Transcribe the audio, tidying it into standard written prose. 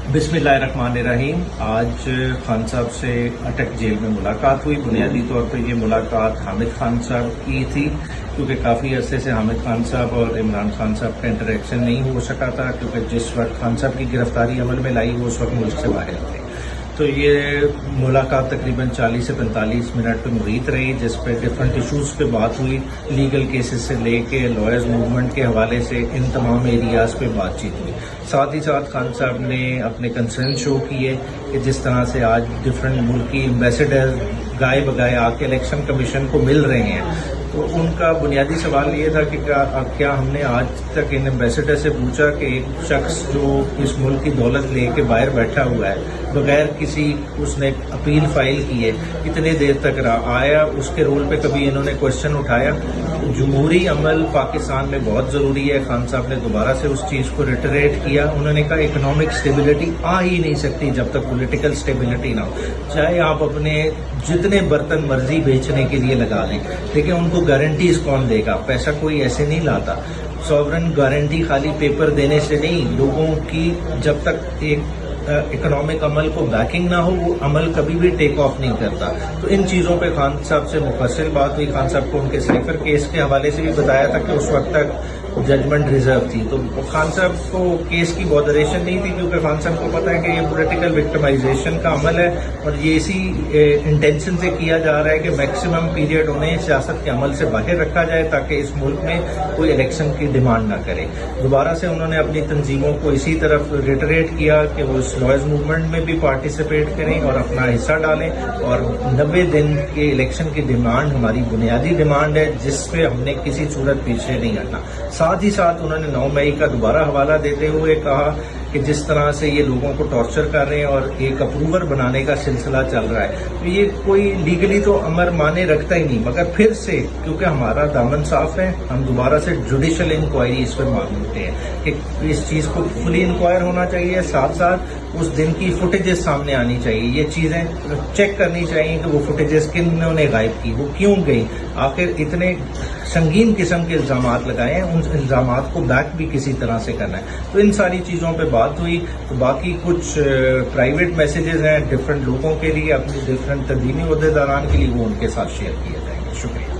बिस्मिल्लाहिर्रहमानिर्रहीम। आज खान साहब से अटक जेल में मुलाकात हुई। बुनियादी तौर पर यह मुलाकात हामिद खान साहब की थी, क्योंकि काफ़ी अरसे से हामिद खान साहब और इमरान खान साहब का इंटरेक्शन नहीं हो सका था, क्योंकि जिस वक्त खान साहब की गिरफ्तारी अमल में लाई वो उस वक्त मुल्क से बाहर थे। तो ये मुलाकात तकरीबन 40 से 45 मिनट पर मुहित रही, जिस पे डिफरेंट इशूज़ पे बात हुई। लीगल केसेस से लेके लॉयर्स मूवमेंट के हवाले से इन तमाम एरियाज़ पे बातचीत हुई। साथ ही साथ खान साहब ने अपने कंसर्न शो किए कि जिस तरह से आज डिफरेंट मुल्की एम्बेसडर गाए बगाए आके इलेक्शन कमीशन को मिल रहे हैं, तो उनका बुनियादी सवाल ये था कि क्या हमने आज तक इन एम्बेसडर से पूछा कि एक शख्स जो इस मुल्क की दौलत लेके बाहर बैठा हुआ है बगैर किसी उसने अपील फाइल की है, कितने देर तक आया, उसके रोल पे कभी इन्होंने क्वेश्चन उठाया? जमहूरी अमल पाकिस्तान में बहुत ज़रूरी है। खान साहब ने दोबारा से उस चीज़ को रिटरेट किया। उन्होंने कहा इकोनॉमिक स्टेबिलिटी आ ही नहीं सकती जब तक पॉलिटिकल स्टेबिलिटी ना हो। चाहे आप अपने जितने बर्तन मर्जी बेचने के लिए लगा लें, लेकिन उनको गारंटीज कौन देगा? पैसा कोई ऐसे नहीं लाता। सॉवरन गारंटी खाली पेपर देने से नहीं, लोगों की जब तक एक इकोनॉमिक अमल को बैकिंग ना हो वो अमल कभी भी टेक ऑफ नहीं करता। तो इन चीज़ों पे खान साहब से मुफस्सिल बात हुई। खान साहब को उनके साइफर केस के हवाले से भी बताया था कि उस वक्त तक जजमेंट रिजर्व थी। तो खान साहब को केस की बॉदरेशन नहीं थी, क्योंकि खान साहब को पता है कि ये पॉलिटिकल विक्टिमाइजेशन का अमल है और ये इसी इंटेंशन से किया जा रहा है कि मैक्सिमम पीरियड उन्हें सियासत के अमल से बाहर रखा जाए ताकि इस मुल्क में कोई इलेक्शन की डिमांड ना करे। दोबारा से उन्होंने अपनी तंजीमों को इसी तरफ रिटरेट किया कि वो इस लॉयर्स मूवमेंट में भी पार्टिसिपेट करें और अपना हिस्सा डालें, और 90 दिन के इलेक्शन की डिमांड हमारी बुनियादी डिमांड है, जिस पे हमने किसी सूरत पीछे नहीं हटना। साथ ही साथ उन्होंने 9 मई का दोबारा हवाला देते हुए कहा कि जिस तरह से ये लोगों को टॉर्चर कर रहे हैं और एक अप्रूवर बनाने का सिलसिला चल रहा है, तो ये कोई लीगली तो अमर माने रखता ही नहीं, मगर फिर से क्योंकि हमारा दामन साफ है, हम दोबारा से जुडिशल इंक्वायरी इस पर मांगते हैं कि इस चीज़ को फुली इंक्वायर होना चाहिए। साथ साथ उस दिन की फुटेजेस सामने आनी चाहिए। ये चीज़ें चेक करनी चाहिए कि वो फुटेजेस किन्होंने गायब की, वो क्यों गई, आखिर इतने संगीन किस्म के इल्ज़ामात लगाए हैं, उन इल्ज़ामात को बैक भी किसी तरह से करना है। तो इन सारी चीज़ों पे बात हुई। तो बाकी कुछ प्राइवेट मैसेजेस हैं डिफरेंट लोगों के लिए, अपनी डिफरेंट तंजीमी ओहदेदारान के लिए, वो उनके साथ शेयर किए जाएंगे। शुक्रिया।